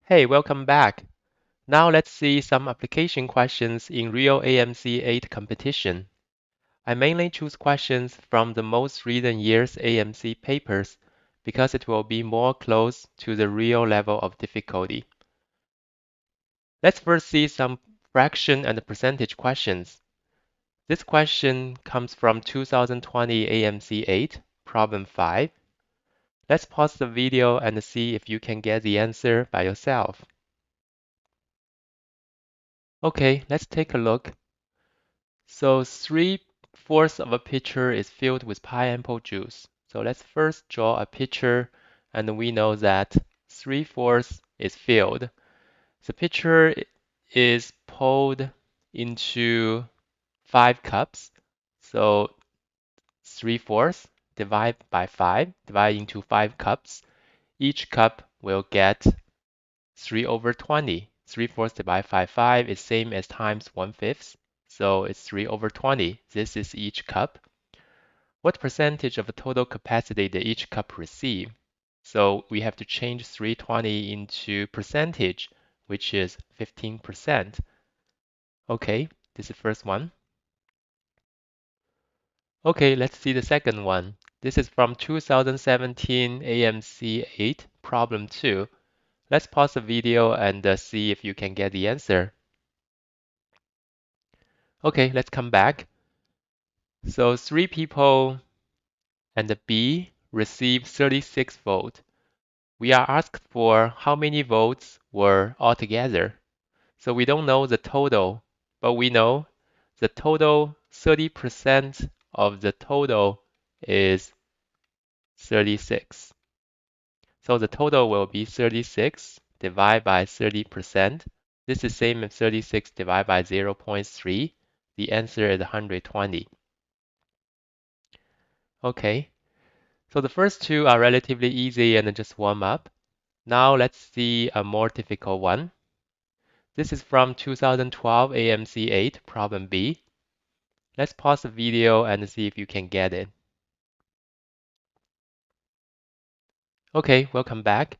Hey, welcome back. Now let's see some application questions in real AMC 8 competition. I mainly choose questions from the most recent year's AMC papers because it will be more close to the real level of difficulty. Let's first see some fraction and percentage questions. This question comes from 2020 AMC 8, problem 5. Let's pause the video and see if you can get the answer by yourself. Okay, let's take a look. So 3/4 of a pitcher is filled with pineapple juice. So let's first draw a pitcher, and we know that 3/4 is filled. The pitcher is poured into 5 cups. So 3/4 divide by 5, divide into 5 cups. Each cup will get 3/20. 3/4 divided by 5 is same as times 1/5. So it's 3/20. This is each cup. What percentage of the total capacity did each cup receive? So we have to change 320 into percentage, which is 15%. Okay, this is the first one. Okay, let's see the second one. This is from 2017 AMC 8, problem 2. Let's pause the video and see if you can get the answer. Okay, let's come back. So 3 people and the B received 36 votes. We are asked for how many votes were altogether. So we don't know the total, but we know the total 30% of the total is 36. So the total will be 36 divided by 30%. This is same as 36 divided by 0.3. The answer is 120. Okay, so the first two are relatively easy and just warm up. Now let's see a more difficult one. This is from 2012 AMC 8, problem B. Let's pause the video and see if you can get it. Okay, welcome back.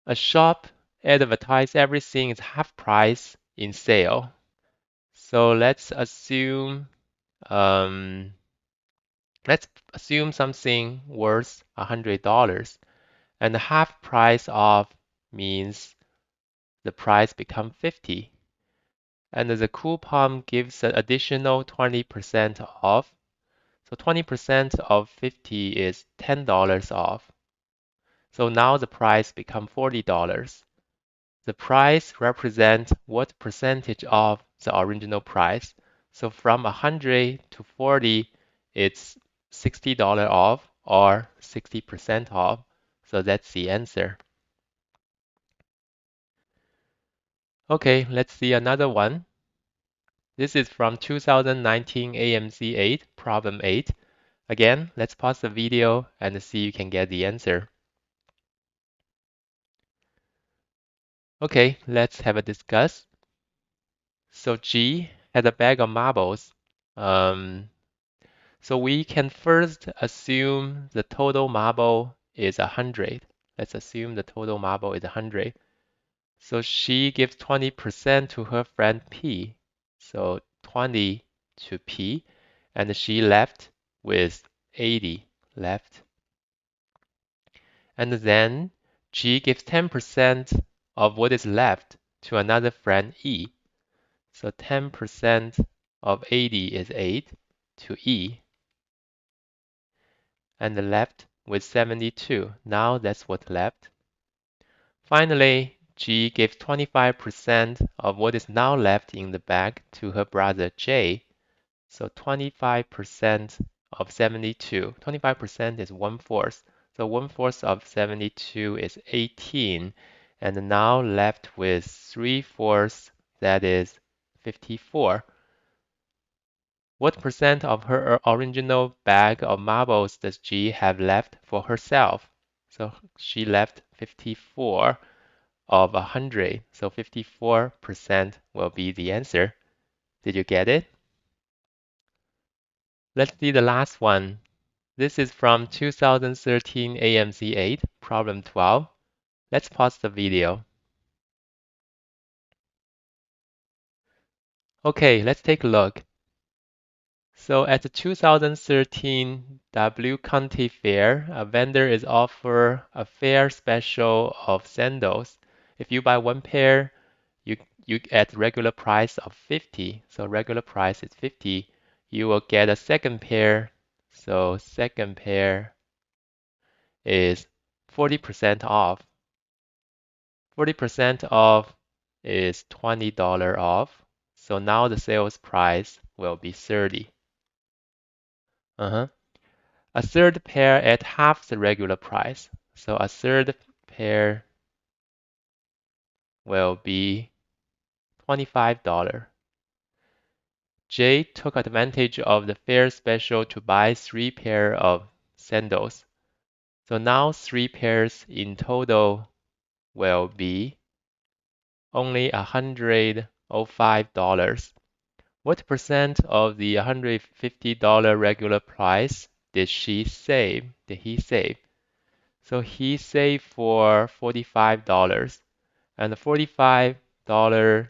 A shop advertises everything is half price in sale. So um, let's assume something worth $100, and the half price off means the price become 50. And the coupon gives an additional 20% off. So 20% of 50 is $10 off. So now the price become $40. The price represents what percentage of the original price. So from 100 to 40, it's $60 off or 60% off. So that's the answer. Okay, let's see another one. This is from 2019 AMC 8, problem 8. Again, let's pause the video and see if you can get the answer. Okay, let's have a discuss. So G has a bag of marbles. So we can first assume the total marble is 100. Let's assume the total marble is 100. So she gives 20% to her friend P. So 20 to P, and she left with 80 left. And then G gives 10% of what is left to another friend E. So 10% of 80 is 8 to E. And left with 72. Now that's what's left. Finally, G gives 25% of what is now left in the bag to her brother J. So 25% of 72. 25% is 1/4. So 1/4 of 72 is 18. And now left with 3/4, that is 54. What percent of her original bag of marbles does G have left for herself? So she left 54 of 100. So 54% will be the answer. Did you get it? Let's see the last one. This is from 2013 AMC 8, problem 12. Let's pause the video. Okay, let's take a look. So at the 2013 W County Fair, a vendor is offer a fair special of sandals. If you buy one pair, you at regular price of 50. So regular price is 50. You will get a second pair. So second pair is 40% off. 40% off is $20 off. So now the sales price will be 30. Uh-huh. A third pair at half the regular price. So a third pair will be $25. Jay took advantage of the fair special to buy 3 pair of sandals. So now 3 pairs in total will be only $105. What percent of the $150 regular price did she save? Did he save? So he saved for $45. And the $45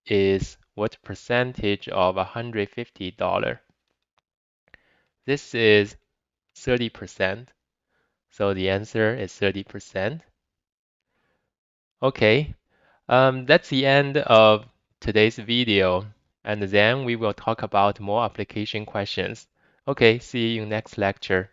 is what percentage of $150? This is 30%. So the answer is 30%. Okay, that's the end of today's video. And then we will talk about more application questions. Okay, see you next lecture.